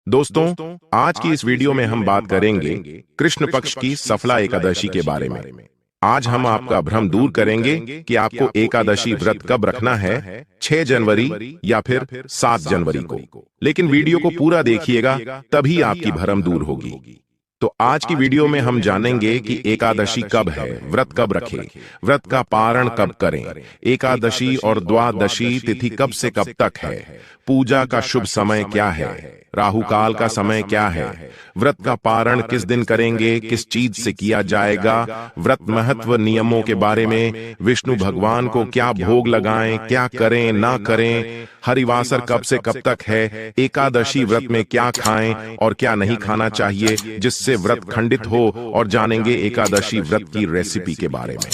दोस्तों, आज की इस वीडियो में हम बात करेंगे कृष्ण पक्ष की सफला एकादशी के बारे में। आज हम आपका भ्रम दूर करेंगे कि आपको एकादशी व्रत कब रखना है, 6 जनवरी या फिर 7 जनवरी को। लेकिन वीडियो को पूरा देखिएगा, तभी आपकी भ्रम दूर होगी। तो आज की वीडियो में हम जानेंगे कि एकादशी कब है, व्रत कब रखें, व्रत का पारण कब करें, एकादशी और द्वादशी तिथि कब से कब तक है, पूजा का शुभ समय क्या है, राहु काल का समय क्या है, व्रत का पारण किस दिन करेंगे, किस चीज से किया जाएगा, व्रत महत्व नियमों के बारे में, विष्णु भगवान को क्या भोग लगाएं, क्या करें ना करें, हरिवासर कब से कब तक है, एकादशी व्रत में क्या खाएं और क्या नहीं खाना चाहिए जिससे व्रत खंडित हो, और जानेंगे एकादशी व्रत की रेसिपी के बारे में।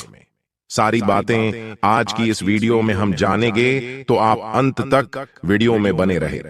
सारी बातें आज की इस वीडियो में हम जानेंगे, तो आप अंत तक वीडियो में बने रहे।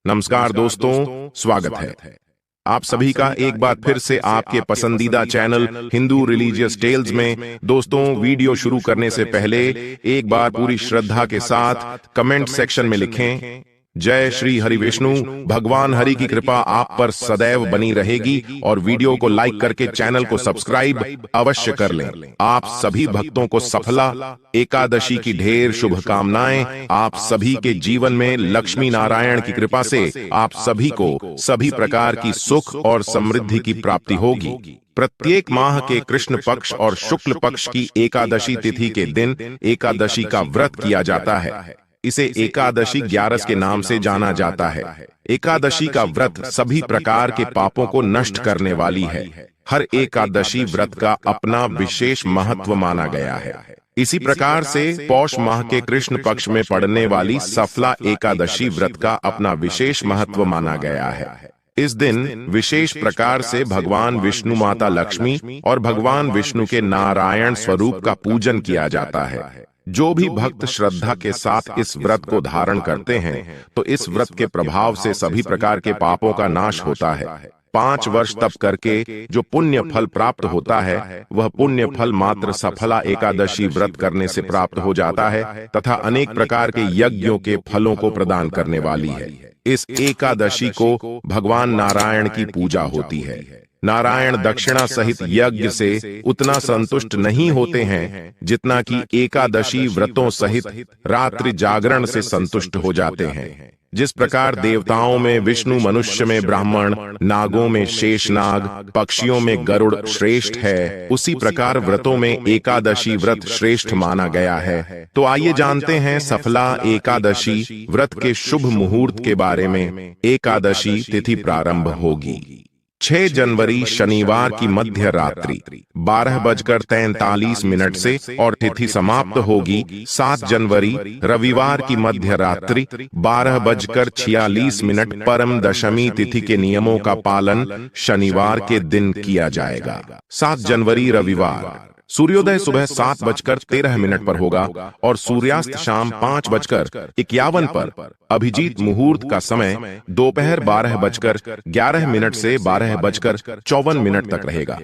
नमस्कार दोस्तों, स्वागत है आप सभी का एक बार फिर से आपके पसंदीदा चैनल हिंदू रिलीजियस टेल्स में। दोस्तों, वीडियो शुरू करने से पहले एक बार पूरी श्रद्धा के साथ कमेंट सेक्शन में लिखें, जय श्री हरि विष्णु। भगवान हरि की कृपा आप पर सदैव बनी रहेगी, और वीडियो को लाइक करके चैनल को सब्सक्राइब अवश्य कर लें। आप सभी भक्तों को सफला एकादशी की ढेर शुभकामनाएं। आप सभी के जीवन में लक्ष्मी नारायण की कृपा से आप सभी को सभी प्रकार की सुख और समृद्धि की प्राप्ति होगी। प्रत्येक माह के कृष्ण पक्ष और शुक्ल पक्ष की एकादशी तिथि के दिन एकादशी का व्रत किया जाता है। इसे एकादशी 11 के नाम से जाना जाता है। एकादशी का व्रत सभी प्रकार के पापों को नष्ट करने वाली है। हर एकादशी व्रत का अपना विशेष महत्व माना गया है। इसी प्रकार से पौष माह के कृष्ण पक्ष में पड़ने वाली सफला एकादशी व्रत का अपना विशेष महत्व माना गया है। इस दिन विशेष प्रकार से भगवान विष्णु, माता लक्ष्मी और भगवान विष्णु के नारायण स्वरूप का पूजन किया जाता है। जो भी भक्त श्रद्धा के साथ इस व्रत को धारण करते हैं, तो इस व्रत के प्रभाव से सभी प्रकार के पापों का नाश होता है। 5 वर्ष तप करके जो पुण्य फल प्राप्त होता है, वह पुण्य फल मात्र सफला एकादशी व्रत करने से प्राप्त हो जाता है, तथा अनेक प्रकार के यज्ञों के फलों को प्रदान करने वाली है। इस एकादशी को भगवान नारायण की पूजा होती है। नारायण दक्षिणा सहित यज्ञ से उतना संतुष्ट नहीं होते हैं जितना कि एकादशी व्रतों सहित रात्रि जागरण से संतुष्ट हो जाते हैं। जिस प्रकार देवताओं में विष्णु, मनुष्य में ब्राह्मण, नागों में शेषनाग, पक्षियों में गरुड़ श्रेष्ठ है, उसी प्रकार व्रतों में एकादशी व्रत श्रेष्ठ माना गया है। तो आइए जानते हैं सफला एकादशी व्रत के शुभ मुहूर्त के बारे में। एकादशी तिथि प्रारंभ होगी 6 जनवरी शनिवार की मध्य रात्रि 12:43 से, और तिथि समाप्त होगी 7 जनवरी रविवार की मध्य रात्रि 12:46 परम दशमी तिथि के नियमों का पालन शनिवार के दिन किया जाएगा। 7 जनवरी रविवार सूर्योदय सुबह 7:13 पर होगा और सूर्यास्त शाम 5:51 पर। अभिजीत मुहूर्त का समय दोपहर 12:11 से 12:54 तक रहेगा।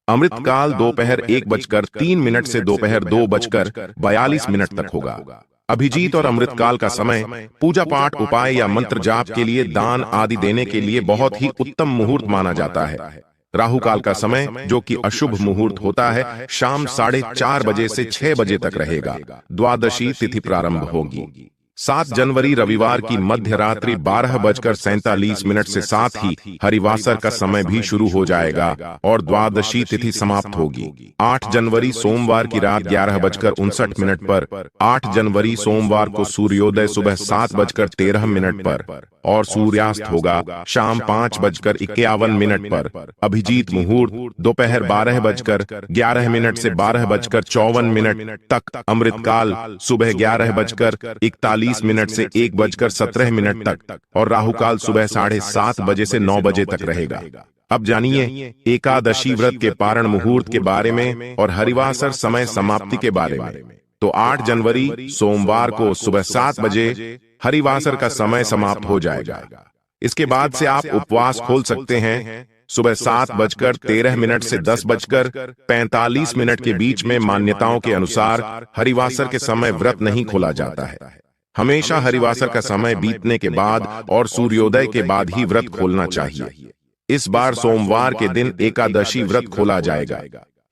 अमृत काल दोपहर 1:03 से दोपहर 2:42 तक होगा। अभिजीत और अमृत काल का समय पूजा पाठ, उपाय या मंत्र जाप के लिए, दान आदि देने के लिए बहुत ही उत्तम मुहूर्त माना जाता है। राहु काल का समय, जो कि अशुभ मुहूर्त होता है, शाम 4:30 बजे से 6 बजे तक रहेगा। द्वादशी तिथि प्रारंभ होगी 7 जनवरी रविवार की मध्य रात्रि 12:47 से, साथ ही हरिवासर का समय भी शुरू हो जाएगा और द्वादशी तिथि समाप्त होगी 8 जनवरी सोमवार की रात 11:59 पर। 8 जनवरी सोमवार को सूर्योदय सुबह 7:13 पर और सूर्यास्त होगा शाम 5:51 पर। अभिजीत मुहूर्त दोपहर 12:11 से 12:54 तक। अमृत काल सुबह 11:41 से 1:17 तक, और राहु काल सुबह 7:30 बजे से 9 बजे तक रहेगा। अब जानिए एकादशी व्रत के पारण मुहूर्त के बारे में और हरिवासर समय समाप्ति के बारे में। तो 8 जनवरी सोमवार को सुबह 7 बजे हरिवासर का समय समाप्त हो जाएगा। इसके बाद से आप उपवास खोल सकते हैं। सुबह 7:13 से 10:45 के बीच में मान्यताओं के अनुसार हरिवासर के समय व्रत नहीं खोला जाता है। हमेशा हरिवासर का समय बीतने के बाद और सूर्योदय के बाद ही व्रत खोलना चाहिए। इस बार सोमवार के दिन एकादशी व्रत खोला जाएगा।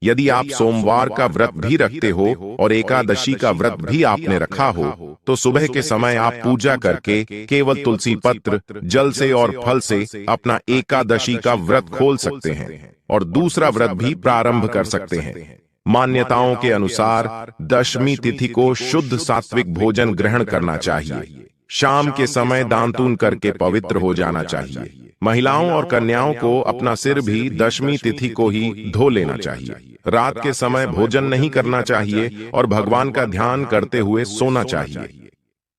यदि आप सोमवार का व्रत भी रखते हो और एकादशी का व्रत भी आपने रखा हो, तो सुबह के समय आप पूजा करके केवल तुलसी पत्र, जल से और फल से अपना एकादशी का व्रत खोल सकते हैं और दूसरा व्रत भी प्रारंभ कर सकते हैं। मान्यताओं के अनुसार दशमी तिथि को शुद्ध सात्विक भोजन ग्रहण करना चाहिए। शाम के समय दानतून करके पवित्र हो जाना चाहिए। महिलाओं और कन्याओं को अपना सिर भी दशमी तिथि को ही धो लेना चाहिए। रात के समय भोजन नहीं करना चाहिए और भगवान का ध्यान करते हुए सोना चाहिए।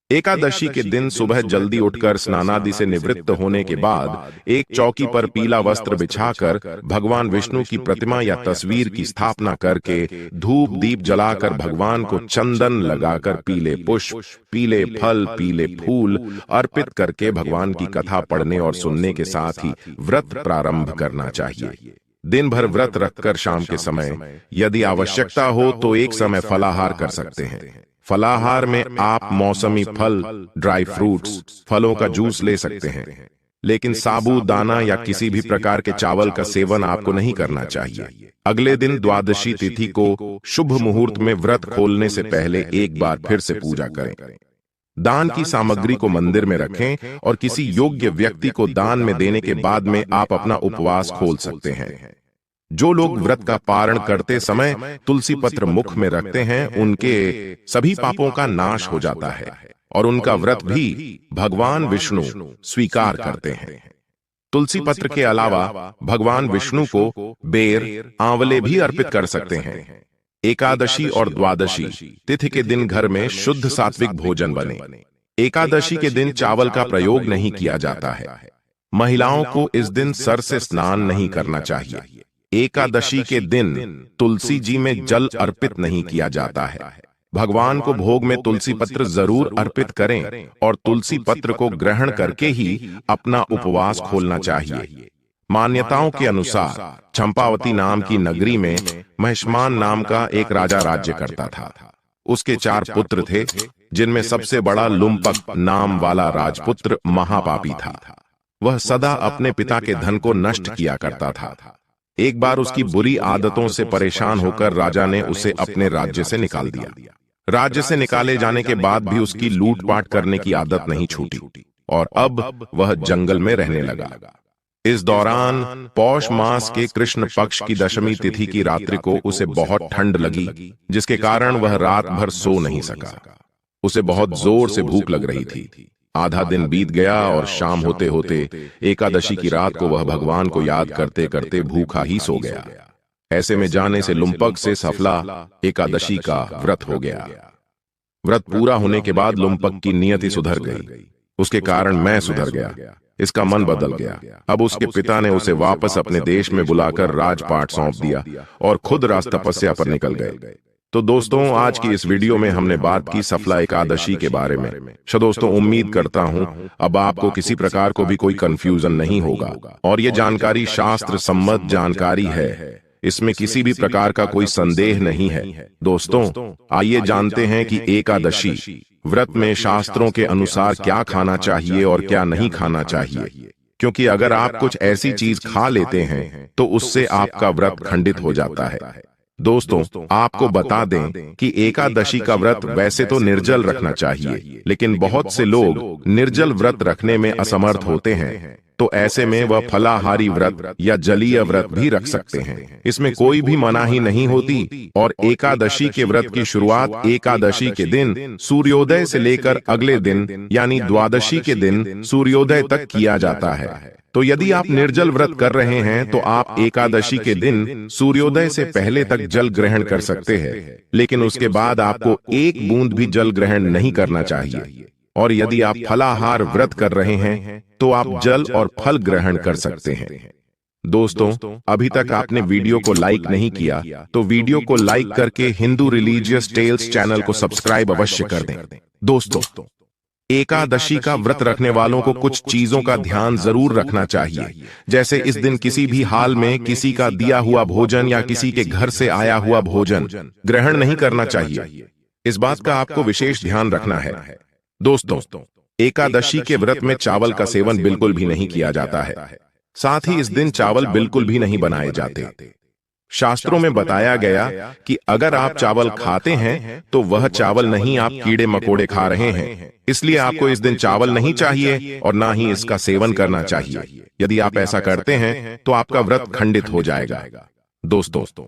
एकादशी के दिन सुबह जल्दी उठकर स्नानादि से निवृत्त होने के बाद एक चौकी पर पीला वस्त्र बिछाकर भगवान विष्णु की प्रतिमा या तस्वीर की स्थापना करके धूप दीप जलाकर भगवान को चंदन लगाकर पीले पुष्प, पीले फल, पीले फूल अर्पित करके भगवान की कथा पढ़ने और सुनने के साथ ही व्रत प्रारंभ करना चाहिए। दिन भर व्रत रखकर शाम के समय यदि आवश्यकता हो तो एक समय फलाहार कर सकते हैं। फलाहार में आप मौसमी फल, ड्राई फ्रूट्स, फलों का जूस ले सकते हैं, लेकिन साबूदाना या किसी भी प्रकार के चावल का सेवन आपको नहीं करना चाहिए। अगले दिन द्वादशी तिथि को शुभ मुहूर्त में व्रत खोलने से पहले एक बार फिर से पूजा करें। दान की सामग्री को मंदिर में रखें और किसी योग्य व्यक्ति को दान में देने के बाद में आप अपना उपवास खोल सकते हैं। जो लोग व्रत का पारण करते समय तुलसी पत्र मुख में रखते हैं, उनके सभी पापों का नाश हो जाता है और उनका व्रत भी भगवान विष्णु स्वीकार करते हैं। तुलसी पत्र के अलावा भगवान विष्णु को बेर, आंवले भी अर्पित कर सकते हैं। एकादशी और द्वादशी तिथि के दिन घर में शुद्ध सात्विक भोजन बने। एकादशी के दिन चावल का प्रयोग नहीं किया जाता है। महिलाओं को इस दिन सर से स्नान नहीं करना चाहिए। एकादशी के दिन तुलसी जी में जल अर्पित नहीं किया जाता है। भगवान को भोग में तुलसी पत्र जरूर अर्पित करें और तुलसी पत्र को ग्रहण करके ही अपना उपवास खोलना चाहिए। मान्यताओं के अनुसार चंपावती नाम की नगरी में महिष्मान नाम का एक राजा राज्य करता था। उसके 4 पुत्र थे, जिनमें सबसे बड़ा लुम्पक नाम वाला राजपुत्र महापापी था। वह सदा अपने पिता के धन को नष्ट किया करता था। एक बार उसकी बुरी आदतों से परेशान होकर राजा ने उसे अपने राज्य से निकाल दिया। राज्य से निकाले जाने के बाद भी उसकी लूटपाट करने की आदत नहीं छूटी और अब वह जंगल में रहने लगा। इस दौरान पौष मास के कृष्ण पक्ष की दशमी तिथि की रात्रि को उसे बहुत ठंड लगी, जिसके कारण वह रात भर सो नहीं सका। उसे बहुत जोर से भूख लग रही थी। आधा दिन बीत गया और शाम होते होते एकादशी की रात को वह भगवान को याद करते करते भूखा ही सो गया। ऐसे में जाने से लुम्पक से सफला एकादशी का व्रत हो गया। व्रत पूरा होने के बाद लुम्पक की नियति सुधर गई। उसके कारण मैं सुधर गया। इसका मन बदल गया। अब उसके पिता ने उसे वापस अपने देश में बुलाकर राजपाट सौंप दिया और खुद राज तपस्या पर निकल गए। तो दोस्तों, आज की इस वीडियो में हमने बात की सफला एकादशी के बारे में। दोस्तों, उम्मीद करता हूं अब आपको किसी प्रकार को भी कोई कंफ्यूजन नहीं होगा और ये जानकारी शास्त्र सम्मत जानकारी है। इसमें किसी भी प्रकार का कोई संदेह नहीं है। दोस्तों, आइए जानते हैं कि एकादशी व्रत में शास्त्रों के अनुसार क्या खाना चाहिए और क्या नहीं खाना चाहिए, क्योंकि अगर आप कुछ ऐसी चीज खा लेते हैं तो उससे आपका व्रत खंडित हो जाता है। दोस्तों, आपको बता दें कि एकादशी का व्रत वैसे तो निर्जल रखना चाहिए, लेकिन बहुत से लोग निर्जल व्रत रखने में असमर्थ होते हैं, तो ऐसे में वह फलाहारी व्रत या जलीय व्रत भी रख सकते हैं। इसमें कोई भी मनाही नहीं होती और एकादशी के व्रत की शुरुआत एकादशी के दिन सूर्योदय से लेकर अगले दिन यानी द्वादशी के दिन सूर्योदय तक किया जाता है। तो यदि आप निर्जल व्रत कर रहे हैं तो आप एकादशी के दिन सूर्योदय से पहले तक जल ग्रहण कर सकते हैं, लेकिन उसके बाद आपको एक बूंद भी जल ग्रहण नहीं करना चाहिए। और यदि आप फलाहार व्रत कर रहे हैं तो आप जल और फल ग्रहण कर सकते हैं। दोस्तों, अभी तक आपने वीडियो को लाइक नहीं किया तो वीडियो को लाइक करके हिंदू रिलीजियस टेल्स चैनल को सब्सक्राइब अवश्य कर दें। दोस्तों, एकादशी का व्रत रखने वालों को कुछ चीजों का ध्यान जरूर रखना चाहिए, जैसे इस दिन किसी भी हाल में किसी का दिया हुआ भोजन या किसी के घर से आया हुआ भोजन ग्रहण नहीं करना चाहिए। इस बात का आपको विशेष ध्यान रखना है। दोस्तों, एकादशी के व्रत में चावल का सेवन बिल्कुल भी नहीं किया जाता है। साथ ही इस दिन चावल बिल्कुल भी नहीं बनाए जाते। शास्त्रों में बताया गया कि अगर आप चावल खाते हैं तो वह चावल नहीं, आप कीड़े मकोड़े खा रहे हैं। इसलिए आपको इस दिन चावल नहीं चाहिए और ना ही इसका सेवन करना चाहिए। यदि आप ऐसा करते हैं तो आपका व्रत खंडित हो जाएगा। दोस्तों,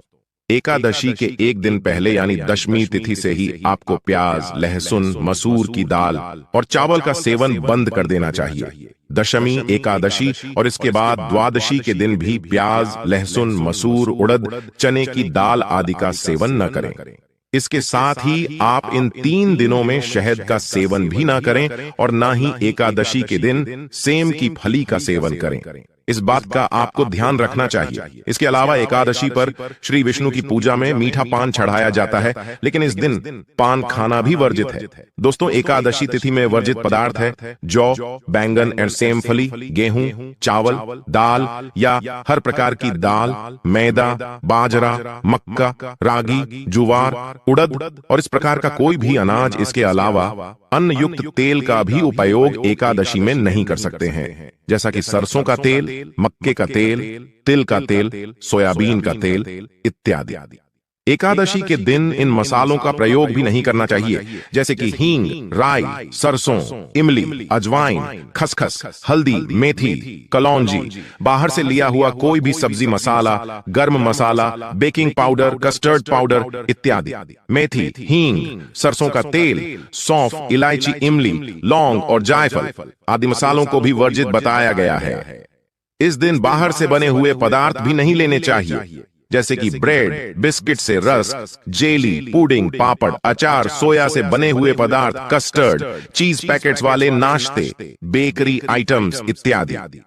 एकादशी के एक दिन पहले यानी दशमी तिथि से ही आपको प्याज, लहसुन, मसूर की दाल और चावल का सेवन बंद कर देना चाहिए। दशमी, एकादशी और इसके बाद द्वादशी के दिन भी प्याज, लहसुन, मसूर, उड़द, चने की दाल आदि का सेवन न करें। इसके साथ ही आप इन 3 दिनों में शहद का सेवन भी ना करें और ना ही एकादशी के दिन सेम की फली का सेवन करें। इस बात का आपको ध्यान रखना चाहिए। इसके अलावा एकादशी पर श्री विष्णु की पूजा में मीठा पान चढ़ाया जाता है, लेकिन इस दिन पान खाना भी वर्जित है। दोस्तों, एकादशी तिथि में वर्जित पदार्थ है जौ, बैंगन एंड सेम फली, गेहूं, चावल, दाल या हर प्रकार की दाल, मैदा, बाजरा, मक्का, रागी, जुवार, उड़द और इस प्रकार का कोई भी अनाज। इसके अलावा अन्न युक्त तेल का भी उपयोग एकादशी में नहीं कर सकते हैं, जैसा कि सरसों का तेल, मक्के का तेल, तिल का तेल, सोयाबीन का तेल इत्यादि। एकादशी के दिन इन मसालों का प्रयोग भी नहीं करना चाहिए, जैसे कि हींग, राई, सरसों, इमली, अजवाइन, खसखस, हल्दी, मेथी, कलौंजी, बाहर से लिया हुआ कोई भी सब्जी मसाला, गर्म मसाला, बेकिंग पाउडर, कस्टर्ड पाउडर इत्यादि। मेथी, हींग, सरसों का तेल, सौंफ, इलायची, इमली, लौंग और जायफल आदि मसालों को भी वर्जित बताया गया है। इस दिन बाहर से बने हुए पदार्थ भी नहीं लेने चाहिए, जैसे कि ब्रेड, बिस्किट से रस्क, जेली, पुडिंग, पापड़, अचार, सोया से बने हुए पदार्थ, कस्टर्ड, चीज पैकेट्स वाले नाश्ते, बेकरी आइटम्स इत्यादि।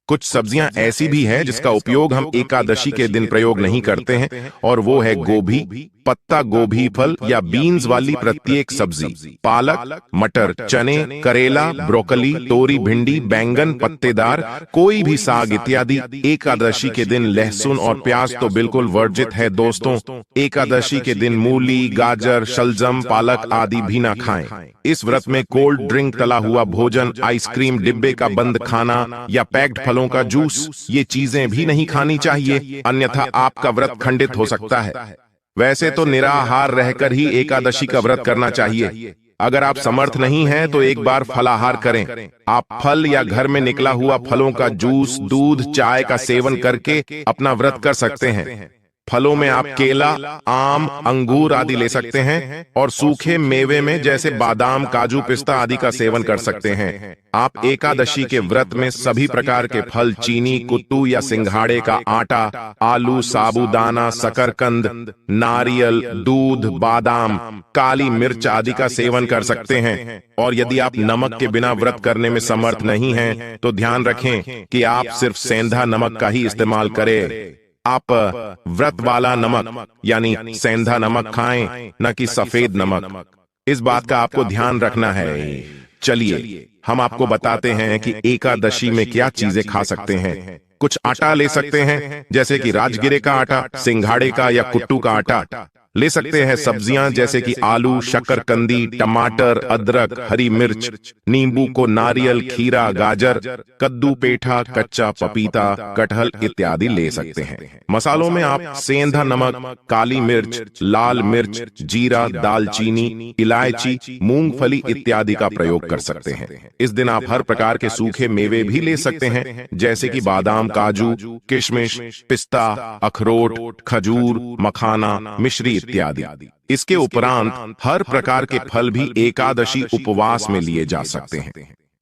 कुछ सब्जियां ऐसी भी हैं जिसका उपयोग हम एकादशी के दिन प्रयोग नहीं करते हैं, और वो है गोभी, पत्ता गोभी फल या बीन्स वाली प्रत्येक सब्जी, पालक, मटर, चने, करेला, ब्रोकली, तोरी, भिंडी, बैंगन, पत्तेदार कोई भी साग इत्यादि। एकादशी के दिन लहसुन और प्याज तो बिल्कुल वर्जित है। दोस्तों, एकादशी के दिन मूली, गाजर, शलजम, पालक आदि भी ना खाएं। इस व्रत में कोल्ड ड्रिंक, तला हुआ भोजन, आइसक्रीम, डिब्बे का बंद खाना या पैक्ड फलों का जूस, ये चीजें भी नहीं खानी चाहिए, अन्यथा आपका व्रत खंडित हो सकता है। वैसे तो निराहार रहकर ही एकादशी का व्रत करना चाहिए। अगर आप समर्थ नहीं हैं तो एक बार फलाहार करें। आप फल या घर में निकला हुआ फलों का जूस, दूध, चाय का सेवन करके अपना व्रत कर सकते हैं। फलों में आप केला, आम, अंगूर आदि ले सकते हैं और सूखे मेवे में जैसे बादाम, काजू, पिस्ता आदि का सेवन कर सकते हैं। आप एकादशी के व्रत में सभी प्रकार के फल, चीनी, कुट्टू या सिंघाड़े का आटा, आलू, साबूदाना, शकरकंद, नारियल, दूध, बादाम, काली मिर्च आदि का सेवन कर सकते हैं। और यदि आप नमक के बिना व्रत करने में समर्थ नहीं हैं, तो ध्यान रखें कि आप सिर्फ सेंधा नमक का ही इस्तेमाल करें। आप व्रत वाला नमक यानी सेंधा नमक खाएं, न कि सफेद नमक। इस बात का आपको ध्यान रखना है। चलिए हम आपको बताते हैं कि एकादशी में क्या चीजें खा सकते हैं। कुछ आटा ले सकते हैं, जैसे कि राजगिरे का आटा, सिंघाड़े का या कुट्टू का आटा ले सकते हैं। सब्जियां जैसे कि आलू, शकरकंदी, टमाटर, अदरक, हरी मिर्च, नींबू को नारियल, खीरा, गाजर, कद्दू, पेठा, कच्चा पपीता, कटहल इत्यादि ले सकते हैं। मसालों में आप सेंधा नमक, काली मिर्च, लाल मिर्च, जीरा, दालचीनी, इलायची, मूंगफली इत्यादि का प्रयोग कर सकते हैं। इस दिन आप हर प्रकार के सूखे मेवे भी ले सकते हैं, जैसे कि बादाम, काजू, किशमिश, पिस्ता, अखरोट, खजूर, मखाना, मिश्री इत्यादि। इसके उपरांत हर प्रकार के फल भी एकादशी उपवास में लिए जा सकते हैं।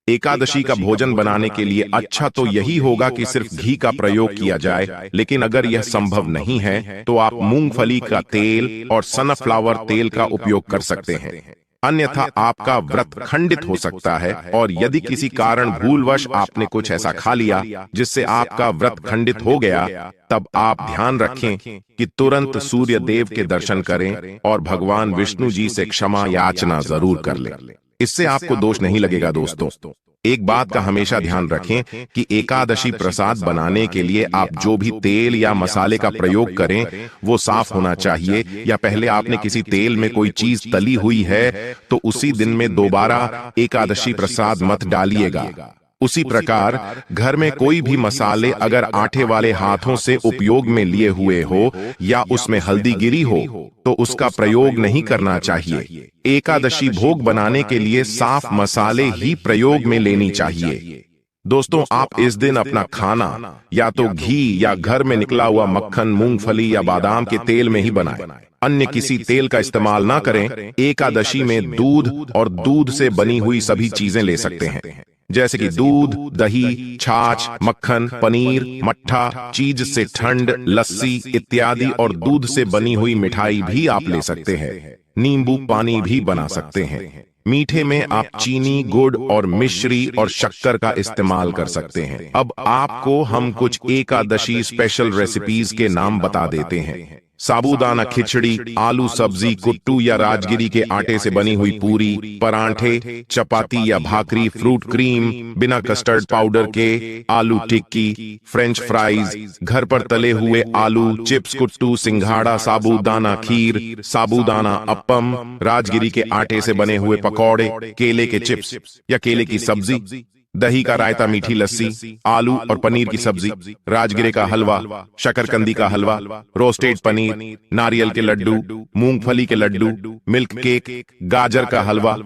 एकादशी का भोजन बनाने के लिए अच्छा तो यही होगा कि सिर्फ घी का प्रयोग किया जाए, लेकिन अगर यह संभव नहीं है तो आप मूंगफली का तेल और सनफ्लावर तेल का उपयोग कर सकते हैं। अन्यथा आपका व्रत खंडित हो सकता है, और यदि किसी कारण भूलवश आपने कुछ ऐसा खा लिया जिससे आपका व्रत खंडित हो गया, तब आप ध्यान रखें कि तुरंत सूर्य देव के दर्शन करें और भगवान विष्णु जी से क्षमा याचना जरूर कर लें। इससे आपको दोष नहीं लगेगा। दोस्तों, एक बात का हमेशा ध्यान रखें कि एकादशी प्रसाद बनाने के लिए आप जो भी तेल या मसाले का प्रयोग करें वो साफ होना चाहिए, या पहले आपने किसी तेल में कोई चीज तली हुई है तो उसी दिन में दोबारा एकादशी प्रसाद मत डालिएगा। उसी प्रकार घर में कोई भी मसाले अगर आटे वाले हाथों से उपयोग में लिए हुए हो या उसमें हल्दी गिरी हो तो उसका प्रयोग नहीं करना चाहिए। एकादशी भोग बनाने के लिए साफ मसाले ही प्रयोग में लेनी चाहिए। दोस्तों, आप इस दिन अपना खाना या तो घी या घर में निकला हुआ मक्खन, मूंगफली या बादाम के तेल में ही बनाएं। अन्य किसी तेल का इस्तेमाल ना करें। एकादशी में दूध और दूध से बनी हुई सभी चीजें ले सकते हैं, जैसे कि दूध, दही, छाछ, मक्खन, पनीर, मट्ठा, चीज से ठंड, लस्सी इत्यादि, और दूध से बनी हुई मिठाई भी आप ले सकते हैं। नींबू पानी भी बना सकते हैं। मीठे में आप चीनी, गुड़ और मिश्री और शक्कर का इस्तेमाल कर सकते हैं। अब आपको हम कुछ एकादशी स्पेशल रेसिपीज के नाम बता देते हैं। साबूदाना खिचड़ी, आलू सब्जी, कुट्टू या राजगिरी के आटे से बनी हुई पूरी, परांठे, चपाती या भाकरी, फ्रूट क्रीम, बिना कस्टर्ड पाउडर के, आलू टिक्की, फ्रेंच फ्राइज, घर पर तले हुए आलू चिप्स, कुट्टू, सिंघाड़ा, साबूदाना खीर, साबूदाना अप्पम, राजगिरी के आटे से बने हुए पकौड़े, केले के चिप्स या केले की सब्जी, दही का रायता, मीठी लस्सी, आलू और पनीर की सब्जी, राजगिरे का हलवा, शकरकंदी का हलवा, रोस्टेड पनीर, नारियल के लड्डू, मूंगफली के लड्डू, मिल्क केक, गाजर का हलवा,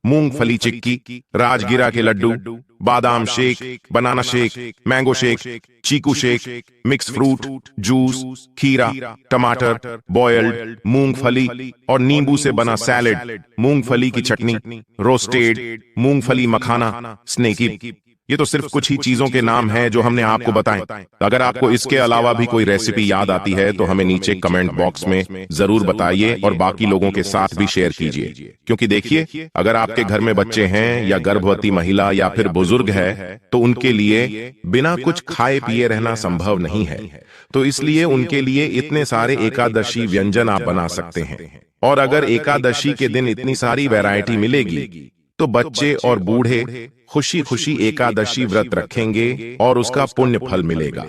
मूंगफली चिक्की, राजगिरा के लड्डू, बादाम shake, banana shake, mango shake, chikoo shake, mix fruit juice, खीरा, टमाटर, बॉयल्ड, मूंगफली और नींबू से बना सैलेड, मूंगफली की चटनी, रोस्टेड, मूंगफली मखाना, स्नेकी। ये तो सिर्फ कुछ ही चीजों के नाम हैं जो हमने आपको बताएं। अगर आपको इसके अलावा भी कोई रेसिपी याद आती है तो हमें नीचे कमेंट बॉक्स में जरूर बताइए और बाकी लोगों के साथ भी शेयर कीजिए। क्योंकि देखिए, अगर आपके घर में बच्चे हैं या गर्भवती महिला या फिर बुजुर्ग है तो उनके लिए बिना कुछ खाए पिए रहना संभव नहीं है। तो इसलिए उनके लिए इतने सारे एकादशी व्यंजन आप बना सकते हैं। और अगर एकादशी के दिन इतनी सारी वैरायटी मिलेगी तो बच्चे और बूढ़े खुशी खुशी एकादशी व्रत रखेंगे और उसका पुण्य फल मिलेगा।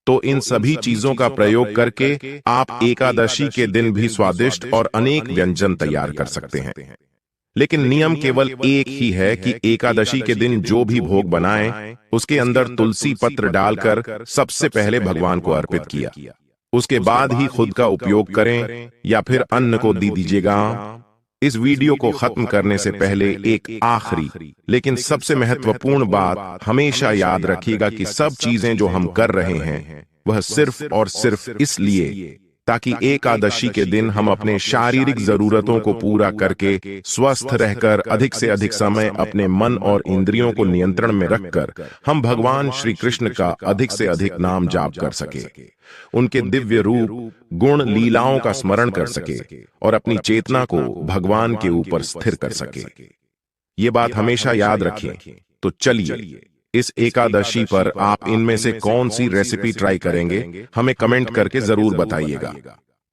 तो इन सभी चीजों का प्रयोग करके आप एकादशी के दिन भी स्वादिष्ट और अनेक व्यंजन तैयार कर सकते हैं। लेकिन नियम केवल एक ही है कि एकादशी के दिन जो भी भोग बनाएं उसके अंदर तुलसी पत्र डालकर सबसे पहले भगवान को अर्पित किया, उसके बाद ही खुद का उपयोग करें या फिर अन्न को दे दीजिएगा। इस वीडियो को खत्म करने से पहले एक आखिरी लेकिन सबसे महत्वपूर्ण बात हमेशा याद रखिएगा कि सब चीजें जो हम कर रहे हैं वह सिर्फ और सिर्फ इसलिए ताकि एकादशी के दिन हम अपने शारीरिक जरूरतों को पूरा करके स्वस्थ रहकर अधिक से अधिक समय अपने मन और इंद्रियों को नियंत्रण में रखकर हम भगवान श्री कृष्ण का अधिक से अधिक नाम जाप कर सके, उनके दिव्य रूप, गुण, लीलाओं का स्मरण कर सके और अपनी चेतना को भगवान के ऊपर स्थिर कर सके। ये बात हमेशा याद रखें। तो चलिए, इस एकादशी पर आप इनमें से कौन सी रेसिपी ट्राई करेंगे हमें कमेंट करके जरूर बताइएगा।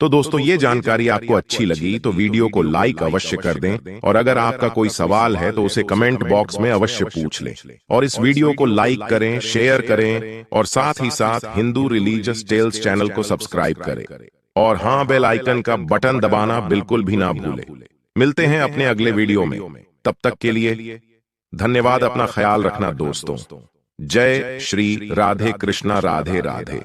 तो दोस्तों, ये जानकारी आपको अच्छी लगी तो वीडियो को लाइक अवश्य कर दें, और अगर आपका कोई सवाल है तो उसे कमेंट बॉक्स में अवश्य पूछ लें। और इस वीडियो को लाइक करें, शेयर करें और साथ ही साथ हिंदू रिलीजियस टेल्स चैनल को सब्सक्राइब करें। और हाँ, बेल आइकन का बटन दबाना बिल्कुल भी ना भूलें। मिलते हैं अपने अगले वीडियो में, तब तक के लिए धन्यवाद। अपना ख्याल रखना दोस्तों। जय श्री राधे कृष्णा। राधे राधे।